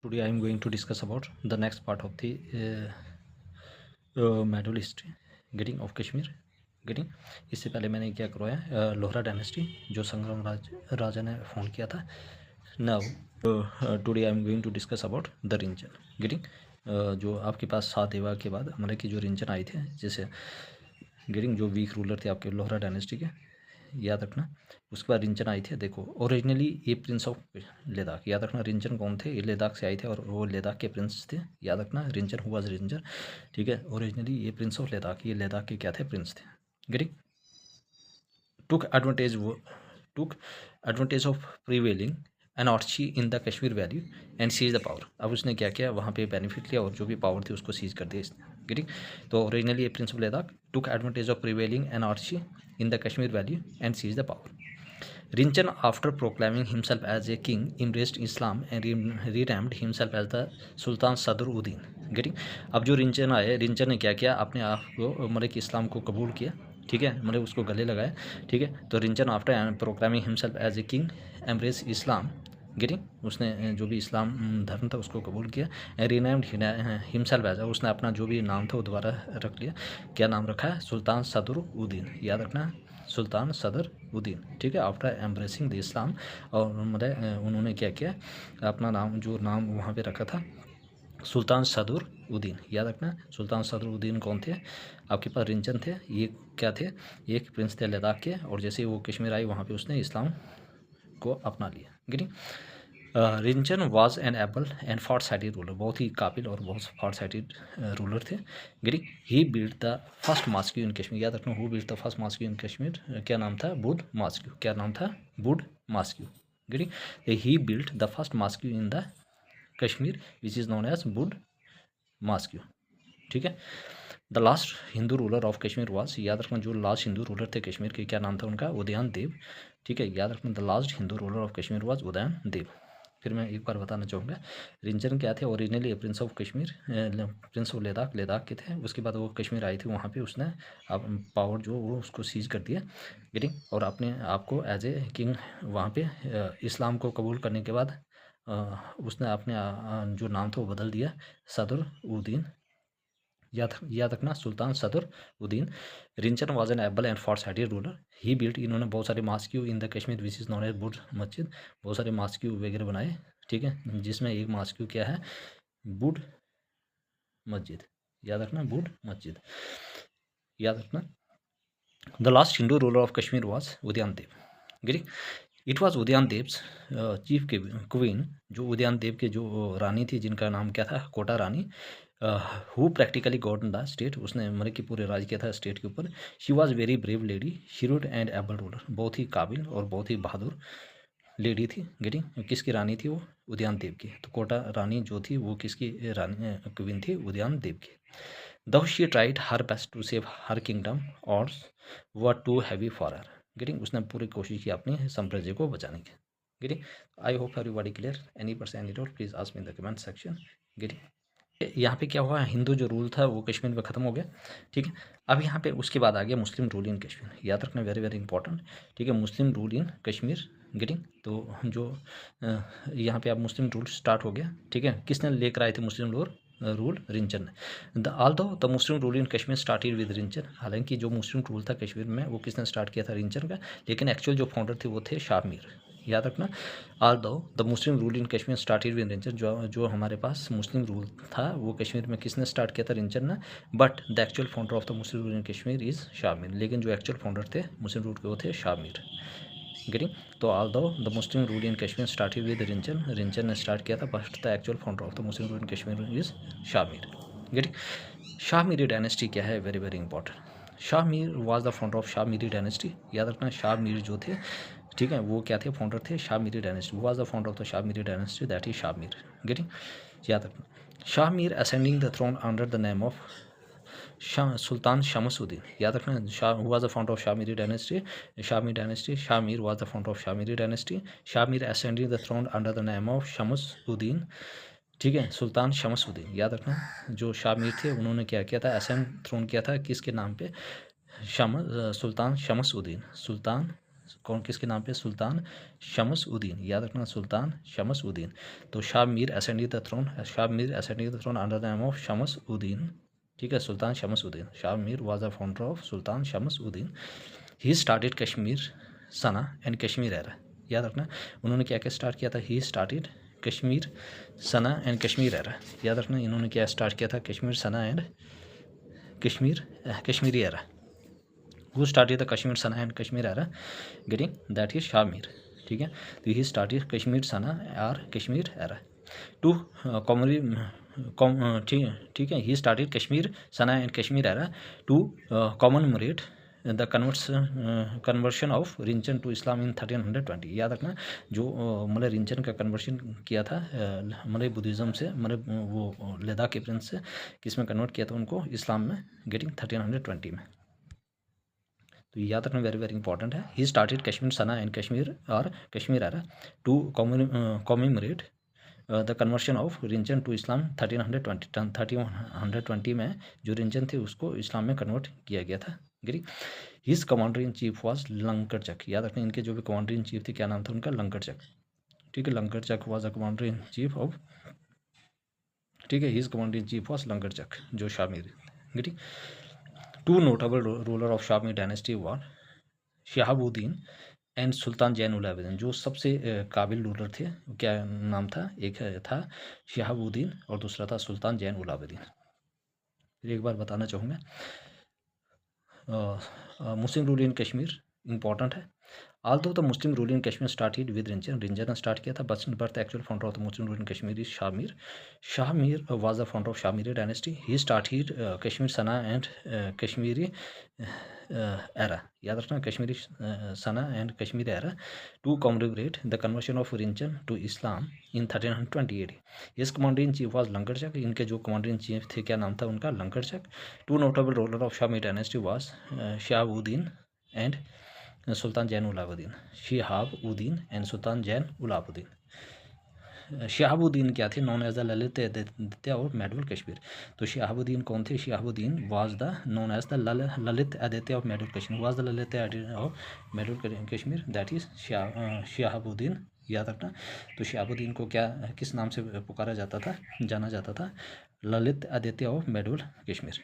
Today I am going to discuss about the next part of the medieval history getting of Kashmir getting। इससे पहले मैंने क्या करवाया Lohra dynasty जो संग्राम राजा ने फाउंड किया था। Now today I am going to discuss about the Rinchan getting. जो आपके पास 7 देवा के बाद हमारे की जो रिंचन आए थे, जैसे गेटिंग जो वीक रूलर थे आपके लोहरा डायनेस्टी के, याद रखना। उसके बाद रिंचन आई थी। देखो ओरिजिनली ये प्रिंस ऑफ लद्दाख, याद रखना। रिंचन कौन थे? ये लद्दाख से आए थे और वो लद्दाख के प्रिंस थे, याद रखना। रिंचन हुआ रिंचन, ठीक है। ओरिजिनली ये प्रिंस ऑफ लद्दाख, ये लद्दाख के क्या थे? प्रिंस थे। Getting took advantage of prevailing anarchy in the Kashmir valley and seize the power. अब उसने क्या किया? वहाँ पे बेनिफिट लिया और जो भी पावर थी उसको सीज कर दिया इसने। गेटिंग तो ओरिजिनली ये prince of Ladakh took advantage of prevailing anarchy in the Kashmir Valley and seized the power. Rinchen, after proclaiming himself as a king, embraced Islam and renamed himself as the Sultan Sadruddin. Getting अब जो रिंचन आए, रिंचन ने क्या किया? अपने आप को मतलब कि इस्लाम को कबूल किया, ठीक है, मतलब उसको गले लगाया, ठीक है। तो Rinchan after proclaiming himself as a king embrace Islam, getting उसने जो भी इस्लाम धर्म था उसको कबूल किया। रीनेम्ड हिमसेल्फ एज, उसने अपना जो भी नाम था वो दोबारा रख लिया। क्या नाम रखा है? सुल्तान सदरुद्दीन, याद रखना, सुल्तान सदरुद्दीन, ठीक है। आफ्टर एम्ब्रेसिंग द इस्लाम, और मतलब उन्होंने क्या किया? अपना नाम जो नाम वहाँ पे रखा था सुल्तान सदरुद्दीन, याद रखना। सुल्तान सदरुद्दीन कौन थे? आपके पास रिंचन थे, ये क्या थे? एक प्रिंस थे लद्दाख के, और जैसे वो कश्मीर आए वहाँ पे उसने इस्लाम को अपना लिया। Getting Rinchan was an able and far sighted ruler, बहुत ही काबिल और बहुत फार साइटेड रूलर थे। Getting he built the first mosque in Kashmir, याद रखना। Who built the first mosque in Kashmir? क्या नाम था? बुद्ध मॉस्क। क्या नाम था? Buddh mosque. Getting he built the first mosque in the Kashmir which is known as Buddh mosque, ठीक है। The last Hindu ruler of Kashmir was, याद रखना, जो लास्ट हिंदू रूलर थे कश्मीर के, क्या नाम था उनका? उदयन देव, ठीक है, याद रखना। The last Hindu ruler of Kashmir was Udayan Dev. फिर मैं एक बार बताना चाहूँगा, रिंचन क्या थे? Originally prince of Kashmir, prince of Ladakh, Ladakh के थे। उसके बाद वो कश्मीर आई थी, वहाँ पे उसने अब पावर जो वो उसको सीज कर दिया, गेटिंग, और अपने आप को एज ए किंग वहाँ पे इस्लाम को कबूल करने के बाद उसने अपने जो नाम था वो बदल दिया, सदरुद्दीन, याद रखना, Sultan Sadruddin. Rinchan was an able and far sighted ruler. He built, इन्होंने बहुत सारे mosque in the Kashmir which is known as Budh Masjid, बहुत सारे मॉस्क्यू वगैरह बनाए, ठीक है, जिसमें एक मॉस्क्यू क्या है? बुद्ध मस्जिद, याद रखना, बुद्ध मस्जिद, याद रखना। The last Hindu ruler of Kashmir was Udayan Dev, गिरी। It was Udayan Dev's chief queen, जो उदयन देव के जो रानी थी, जिनका नाम क्या था? Kota Rani, who practically govern the state, उसने मतलब कि पूरे राज किया था स्टेट के ऊपर। She was very brave lady, shrewd and able ruler, बहुत ही काबिल और बहुत ही बहादुर लेडी थी। गेटिंग किसकी रानी थी वो? उदयन देव की। तो कोटा रानी जो थी वो किसकी रानी क्वीन थी? उदयन देव की। Though she tried her best to save her kingdom और were too heavy for her, getting उसने पूरी कोशिश की अपने साम्राज्य को बचाने की। Getting I hope everybody clear. Any person any doubt please ask me in the comment section. Getting यहाँ पे क्या हुआ? हिंदू जो रूल था वो कश्मीर में ख़त्म हो गया, ठीक है। अब यहाँ पे उसके बाद आ गया मुस्लिम रूल इन कश्मीर, याद रखना, वेरी वेरी इंपॉर्टेंट, ठीक है। मुस्लिम रूल इन कश्मीर, गेटिंग तो जो यहाँ पे अब मुस्लिम रूल स्टार्ट हो गया, ठीक है। किसने लेकर आए थे मुस्लिम रूल? रिंचन ने। The Muslim rule in Kashmir started with Rinchan, हालांकि जो मुस्लिम रूल था कश्मीर में वो किसने स्टार्ट किया था? रिंचन का, लेकिन एक्चुअल जो फाउंडर थे वो थे शाह मीर, याद रखना। The Muslim rule in Kashmir started with Rinchen, जो हमारे पास मुस्लिम रूल था वो कश्मीर में किसने स्टार्ट किया था? रिंचन ने। But the actual founder of the Muslim rule in Kashmir is Shah Mir, लेकिन जो एक्चुअल फाउंडर थे मुस्लिम रूल के वो थे शाह मीर, गेटिंग। तो the Muslim rule in Kashmir started with Rinchan, Rinchan ने स्टार्ट किया था, but the actual founder of the Muslim rule in Kashmir is Shah Mir, getting. Shah Miri dynasty क्या है? Very very important. Shah Mir was the founder of Shah Miri dynasty, याद रखना। शाह मीर जो थे, ठीक है, वो क्या थे? फाउंडर थे Shah Miri dynasty. Was the founder of the Shah Miri dynasty, that is Shah Mir, getting, याद रखना। Shah Mir ascending the throne under the name of Sultan Shamsuddin, याद रखना। Shah was the founder of Shah Miri dynasty, Shah Mir dynasty. Shah Mir was the founder of Shah Miri dynasty. Shah Mir ascending the throne under the name of Shamsuddin, ठीक है, सुल्तान शमसुद्दीन, याद रखना। जो शाह मीर थे उन्होंने क्या किया था? असेंड थ्रोन किया था किसके नाम पे? सुल्तान शमसुद्दीन, सुल्तान कौन किसके नाम पे? सुल्तान शमस उद्दीन, याद रखना सुल्तान शमस उद्दीन। तो Shah Mir ascended the throne, Shah Mir ascended the throne under the name of Shamsuddin, ठीक है, Sultan Shamsuddin. Shah Mir was the founder of Sultan Shamsuddin. He started Kashmir Sana and Kashmir era, याद रखना उन्होंने क्या क्या स्टार्ट किया था? He started Kashmir Sana and Kashmir era, याद रखना इन्होंने क्या स्टार्ट किया था? Kashmir Sana and Kashmiri era. Who started the Kashmir Sana and Kashmir era, getting that is Shah Mir, ठीक है। तो ही स्टार्टेड कश्मीर सना और कश्मीर एरा टू कॉमनली, ठीक है, he started Kashmir Sana and Kashmir era to commemorate the conversion of Rinchan to Islam in 1320, याद रखना जो मतलब रिंचन का कन्वर्शन किया था मतलब बुद्धिज़्म से, मतलब वो लद्दाख के प्रिंस से किस में कन्वर्ट किया था उनको? इस्लाम में, गेटिंग 1320 में। तो ये याद रखना वेरी वेरी इंपॉर्टेंट है। He started Kashmir Sana and Kashmir और Kashmir era to commemorate the conversion of Rinchan to Islam 1320 में जो रिंचन थे उसको इस्लाम में कन्वर्ट किया गया था। गिरी his commander in chief was Lankarchak, याद रखना इनके जो भी कमांडर इन चीफ थे क्या नाम था उनका? लंकरचक, ठीक है। Lankarchak was the commander in chief of, ठीक है, his commander in chief was Lankarchak जो शामिर, गिरी। Two notable ruler of Shami dynasty were Shahabuddin and Sultan Zain Ulabuddin, जो सबसे काबिल रूलर थे क्या नाम था? एक था शहाबुद्दीन और दूसरा था सुल्तान जैन उलाबुद्दीन। फिर एक बार बताना चाहूँगा मुस्लिम रूल इन कश्मीर इंपॉर्टेंट है। Although the Muslim rule in Kashmir started with Rinjan ने स्टार्ट किया था, but the actual founder of the Muslim rule in Kashmir is Shah Mir. Shah Mir was the founder of Shamiri dynasty. He started Kashmir Sana and Kashmiri era. याद रखना Kashmiri Sana and Kashmir era to commemorate the conversion of Rinchan to Islam in 1328। इस commander in chief was Lankarchak, इनके जो commander in chief थे क्या नाम था उनका? Lankarchak. Two notable ruler of Shami dynasty was Shahabuddin and Sultan Zain Ulabuddin, Shihabuddin and Sultan Zain Ulabuddin. Shihabuddin क्या थे? Known as the Lalit Aditya of medieval Kashmir. तो शिहाबुद्दीन कौन थे? Shihabuddin was the known as the Lalit Aditya of medieval Kashmir, was the Lalit Aditya of medieval Kashmir, that is Shihabuddin, याद रखना। तो शिहाबुद्दीन को क्या किस नाम से पुकारा जाता था, जाना जाता था? Lalit Aditya of medieval Kashmir.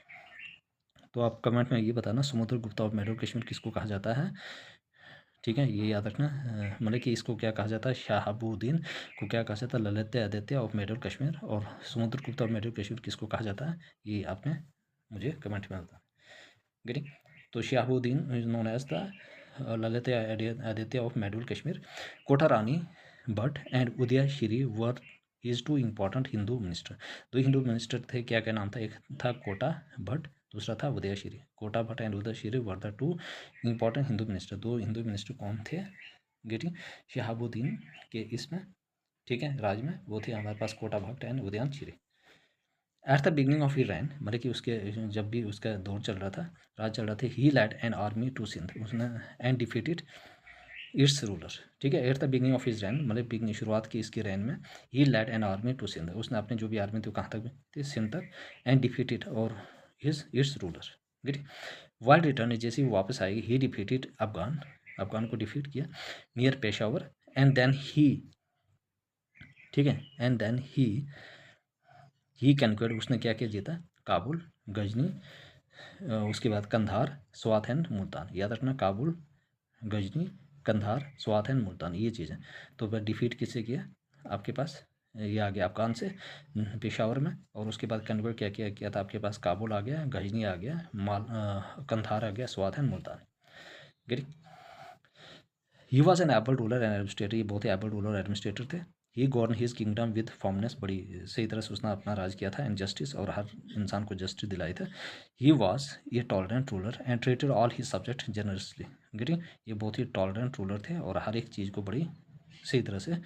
तो आप कमेंट में ये बताना समुद्रगुप्ता ऑफ मेडुल कश्मीर किसको कहा जाता है, ठीक है, ये याद रखना। मतलब कि इसको क्या कहा जाता है? शहाबुद्दीन को क्या कहा जाता है? Lalit Aditya of medieval Kashmir. और समुद्रगुप्ता ऑफ मेडुल कश्मीर किसको कहा जाता है? ये आपने मुझे कमेंट में बताना, गेटिंग। तो Shahabuddin is known as the Lalit Aditya of medieval Kashmir. Kota Rani Bhatt and Udayashri were is two important Hindu minister. दो हिंदू मिनिस्टर थे, क्या क्या नाम था? एक था कोटा भट्ट, दूसरा था Udayashri. Kota Bhatt and Udayashri were the two important Hindu minister. दो हिंदू मिनिस्टर कौन थे? गेटिंग शहाबुद्दीन के इसमें, ठीक है, राज में वो थे हमारे पास Kota Bhatt and Udayashri. At the beginning of he reign, मतलब कि उसके जब भी उसका दौर चल रहा था, राज चल रहा था, he led an army to Sindh, उसने एंड डिफीटेड इट्स रूलर, ठीक है। At the beginning of his reign, मतलब बिगनिंग शुरुआत की इसकी रैन में, he led an army to Sindh, उसने अपने जो भी आर्मी थी कहाँ तक थी? सिंध तक। एंड डिफीटेड और हिज इट्स रूलर, ठीक। वाइल्ड रिटर्न, जैसे वो वापस आएगी, ही डिफीटेड अफगान को डिफीट किया near Peshawar and then he, ठीक है, एंड देन ही कैनक्वेड, उसने क्या किया? जीता काबुल, गजनी, उसके बाद कंधार, स्वात एंड मुल्तान, याद रखना काबुल, गजनी, कंधार, स्वात एंड मुल्तान, ये चीज़ें। तो वह डिफीट किससे किया? आपके पास ये आ गया अफगान से पेशावर में, और उसके बाद कन्वर्ट क्या किया था? आपके पास काबुल आ गया, गजनी आ गया, कंधार आ गया, Swat and Multan, get. He was an able ruler and administrator, ये बहुत ही एबल रूलर एडमिनिस्ट्रेटर थे। He govern his kingdom with firmness, बड़ी सही तरह से उसने अपना राज किया था, एंड जस्टिस, और हर इंसान को जस्टिस दिलाई था। He was a tolerant ruler and treated all his subject generously, getting, ये बहुत ही टॉलरेंट रूलर थे और हर एक चीज़ को बड़ी सही तरह से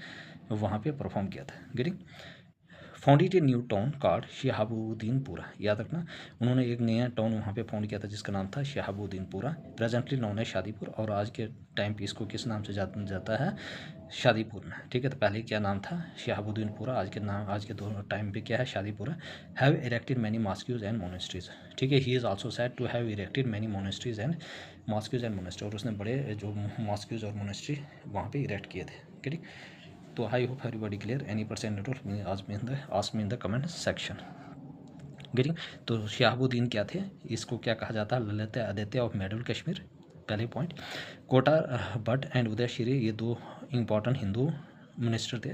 वहाँ पे परफॉर्म किया था, getting. Founded a new town called Shihabuddinpura, याद रखना उन्होंने एक नया टाउन वहाँ पे फाउंड किया था जिसका नाम था शिहाबुद्दीनपुरा, प्रेजेंटली नोन है शादीपुर, और आज के टाइम पे इसको किस नाम से जाता है, शादीपुर में, ठीक है। तो पहले क्या नाम था, शिहाबुद्दीनपुरा, आज के दो टाइम पे क्या है, Shadipura. Have erected many mosques and monasteries, ठीक है। He is also said to have erected many monasteries and mosques and monastery, और उसने बड़े जो मॉस्क्यूज और मोनेस्ट्री वहाँ पे इरेक्ट किए थे, ठीक। तो I hope everybody clear, any person ask me in the comment section, getting. तो शिहाबुद्दीन क्या थे, इसको क्या कहा जाता है, ललित आदित्य ऑफ मिडिल कश्मीर, पहले पॉइंट। कोटा भट्ट एंड उदय श्री, ये दो इंपॉर्टेंट हिंदू मिनिस्टर थे।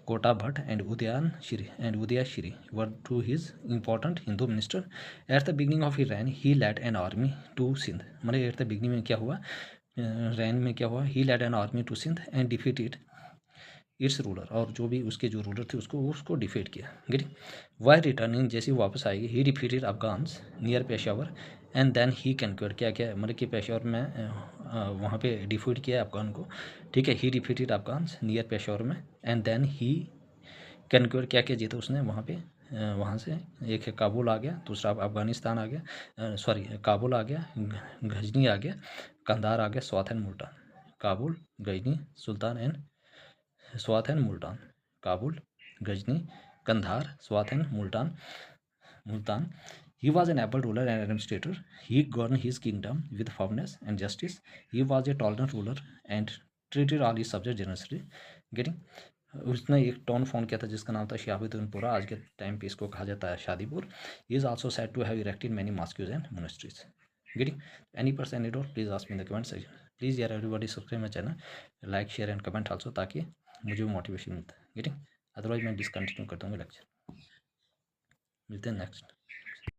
Kota Bhatt and Uday Shri were two his important Hindu minister. At the beginning of he reign he led an army to Sindh, मतलब एट द बिगनिंग में क्या हुआ, रैन में क्या हुआ, he led an army to Sindh and defeated its ruler, और जो भी उसके जो रूलर थे उसको डिफीट किया, गेटिंग। वाई रिटर्निंग, जैसे ही वापस आएगी, he defeated Afghans near Peshawar and then he conquer, क्या क्या मतलब कि पेशावर में वहाँ पे डिफीट किया अफगान को, ठीक है। ही डिफीटेड अफगान्स नियर पेशावर में एंड देन ही कैनक्योर, क्या क्या जीता उसने वहाँ पे, वहाँ से एक है काबुल आ गया, दूसरा अफगानिस्तान आ गया, सॉरी काबुल आ गया, गजनी आ गया, कंधार आ गया, स्वात एंड मुल्तान, काबुल, गजनी, सुल्तान and Swat and Multan, Kabul, Ghazni, Kandahar, Swat and Multan. He was an able ruler and administrator. He governed his kingdom with firmness and justice. He was a tolerant ruler and treated all his subjects generously. Getting? उसने एक town found किया था जिसका नाम था शिहाबुद्दीनपुरा, आज के time पे इसको कहा जाता है Shadipur. He is also said to have erected many mosques and monasteries. Getting? Any person any doubt, please ask me in the comment section. Please यार everybody subscribe my channel, like, share and comment also, ताकि मुझे motivation मिलता है. Getting, otherwise मैं discontinue कर दूँगा lecture. मिलते हैं नेक्स्ट.